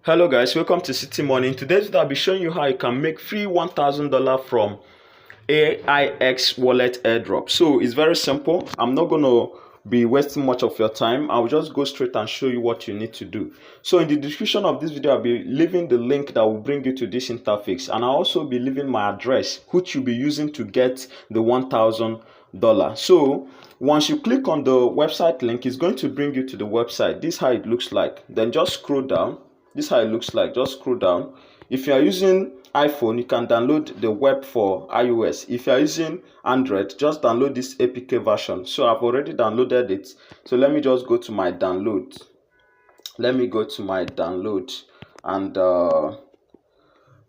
Hello guys, welcome to City Money. In today's video, I'll be showing you how you can make free $1,000 from AIX Wallet Airdrop. So it's very simple. I'm not going to be wasting much of your time. I'll just go straight and show you what you need to do. So in the description of this video, I'll be leaving the link that will bring you to this interface, and I'll also be leaving my address, which you'll be using to get the $1,000. So once you click on the website link, it's going to bring you to the website. This is how it looks like. Then just scroll down. This is how it looks like. Just scroll down. If you are using iPhone, you can download the web for iOS. If you are using Android, just download this APK version. So I've already downloaded it. So let me just go to my download. Let me go to my download and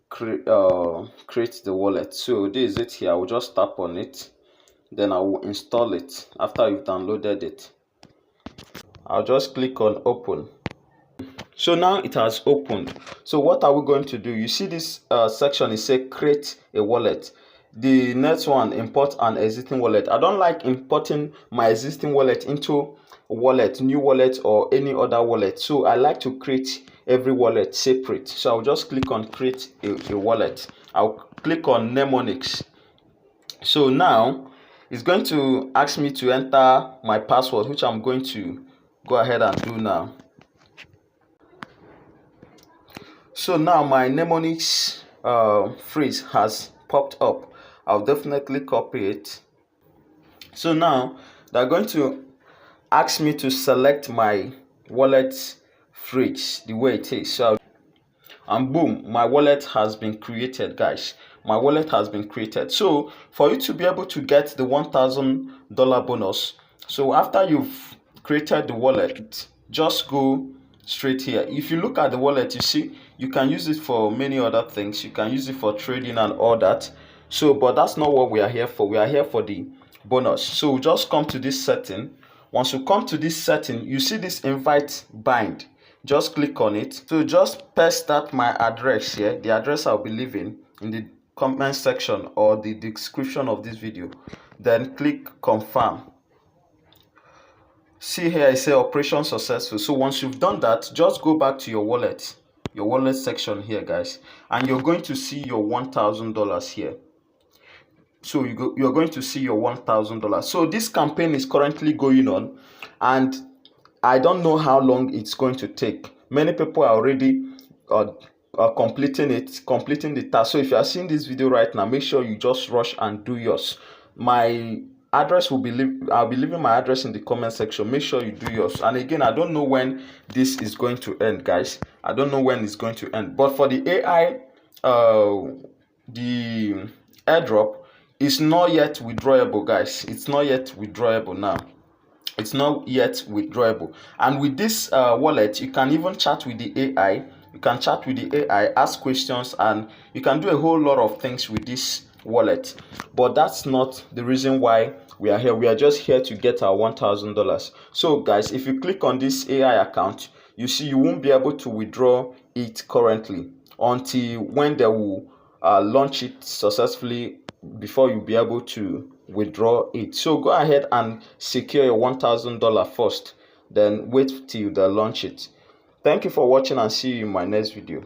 create the wallet. So this is it here. I will just tap on it. Then I will install it. After you've downloaded it, I'll just click on open. So now it has opened. So what are we going to do? You see this section, it says create a wallet. The next one, import an existing wallet. I don't like importing my existing wallet into a wallet, new wallet, or any other wallet. So I like to create every wallet separate. So I'll just click on create a wallet. I'll click on mnemonics. So now it's going to ask me to enter my password, which I'm going to go ahead and do now. So now my mnemonics phrase has popped up. I'll definitely copy it. So now they're going to ask me to select my wallet phrase the way it is. So and boom, my wallet has been created, guys. My wallet has been created. So for you to be able to get the $1,000 bonus, so after you've created the wallet, just go straight here. If you look at the wallet, you see you can use it for many other things. You can use it for trading and all that. So but that's not what we are here for. We are here for the bonus. So just come to this setting. Once you come to this setting, you see this invite bind. Just click on it. So just paste that my address here, the address I'll be leaving in the comment section or the description of this video. Then click confirm. See here I say operation successful. So once you've done that, just go back to your wallet section here, guys, and you're going to see your $1,000 here. So you're going to see your $1,000. So this campaign is currently going on, and I don't know how long it's going to take. Many people are already completing the task. So if you are seeing this video right now, make sure you just rush and do yours. My address will be I'll be leaving my address in the comment section. Make sure you do yours. And again, I don't know when this is going to end, guys. I don't know when it's going to end. But for the AI, the airdrop is not yet withdrawable, guys. It's not yet withdrawable now. It's not yet withdrawable. And with this wallet, you can even chat with the AI. You can chat with the AI, ask questions, and you can do a whole lot of things with this wallet. But that's not the reason why we are here. We are just here to get our $1,000. So guys, if you click on this AI account, you see you won't be able to withdraw it currently until when they will launch it successfully, before you'll be able to withdraw it. So go ahead and secure your $1,000 first, then wait till they launch it. Thank you for watching, and see you in my next video.